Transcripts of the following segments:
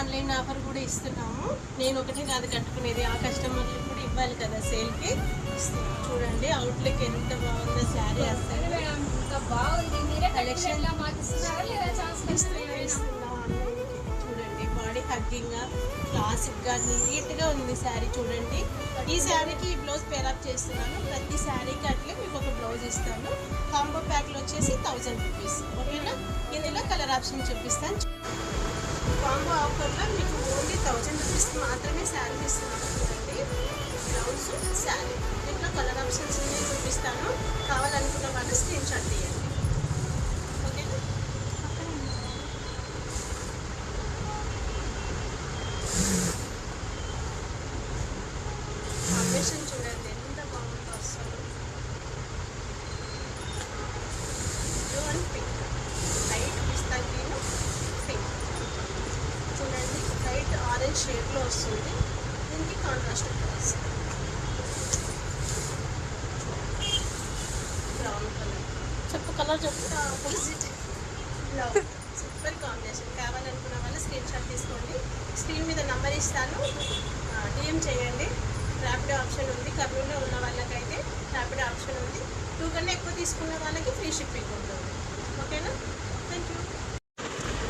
Online offer కూడా ఇస్తున్నాము. నేను ఒకటే కాదు కట్టుకునేది, ఆ కస్టమర్లకు కూడా ఇవ్వాలి కదా సేల్కి. చూడండి అవుట్లుక్ ఎంత బాగుందో శారీ. అసలు బాగుంది. మీరే కలెక్షన్ ఇస్తున్నాం. చూడండి బాడీ హగ్గింగ్గా క్లాసిక్గా నీట్గా ఉంది శారీ. చూడండి ఈ శారీకి బ్లౌజ్ పేరప్ చేస్తున్నాను. ప్రతి శారీకి అట్లే మీకు ఒక బ్లౌజ్ ఇస్తాను. కాంబో ప్యాక్లో వచ్చేసి 1000 రూపీస్. ఓకేనా? ఇందులో కలర్ ఆప్షన్ చూపిస్తాను. కాంబో ఆఫర్లో మీకు ఓన్లీ 1000 రూపీస్కి మాత్రమే శారీ ఇస్తున్నాను. చూడండి బ్లౌజ్ శారీ. దీంట్లో కలర్ ఆప్షన్స్ నేను చూపిస్తాను. కావాలనుకున్న వాళ్ళు స్క్రీన్ షాట్ తీయండి. ఓకేనా? కాంబినేషన్ చూడండి ఎంత బాగుందో అసలు. Blue and pink, light pista green, pink. చూడండి లైట్ ఆరెంజ్ షేడ్లో వస్తుంది. దీనికి కాంట్రాస్ట్ కలర్స్, బ్రౌన్ కలర్. చెప్పు ఆపోజిట్ లవ్. Super combination. కావాలనుకున్న వాళ్ళు స్క్రీన్ షాట్ తీసుకోండి. స్క్రీన్ మీద నంబర్ ఇస్తాను, డిఎం చేయండి. ర్యాపిడో ఆప్షన్ ఉంది. కర్నూలులో ఉన్న వాళ్ళకైతే ర్యాపిడో ఆప్షన్ ఉంది. 2 కన్నా ఎక్కువ తీసుకున్న వాళ్ళకి ఫ్రీ షిప్పింగ్ ఉంటుంది. ఓకేనా? Thank you.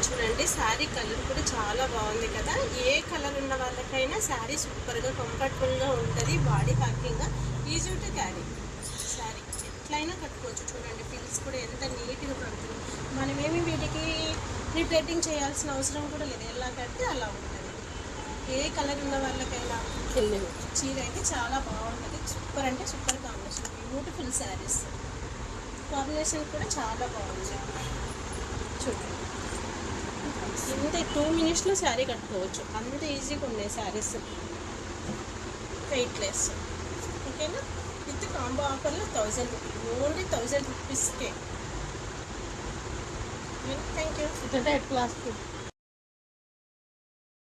చూడండి శారీ కలర్ కూడా చాలా బాగుంది కదా. ఏ కలర్ ఉన్న వాళ్ళకైనా శారీ సూపర్గా కంఫర్టబుల్గా ఉంటుంది. బాడీ ప్యాకింగ్గా ఈజీ టు క్యారీ శారీ. ఎట్లయినా కట్టుకోవచ్చు. చూడండి ఫిల్స్ కూడా ఎంత నీట్గా పడుతుంది. మనమేమి వీటికి రిప్లేటింగ్ చేయాల్సిన అవసరం కూడా లేదు. ఎలా కడితే అలా ఉంటుంది. ఏ కలర్ ఉన్న వాళ్ళకైనా చీర అయితే చాలా బాగుంటుంది. సూపర్ అంటే super combination. Beautiful saris. Combination కూడా చాలా బాగుంది. చూడండి ఇంత 2 మినిట్స్లో శారీ కట్టుకోవచ్చు. అంత ఈజీగా ఉన్నాయి శారీస్. వెయిట్లెస్. ఓకేనా? విత్ కాంబో ఆఫర్లో 1000 రూపీస్. ఓన్లీ 1000 రూపీస్కే. Thank you. క్లాస్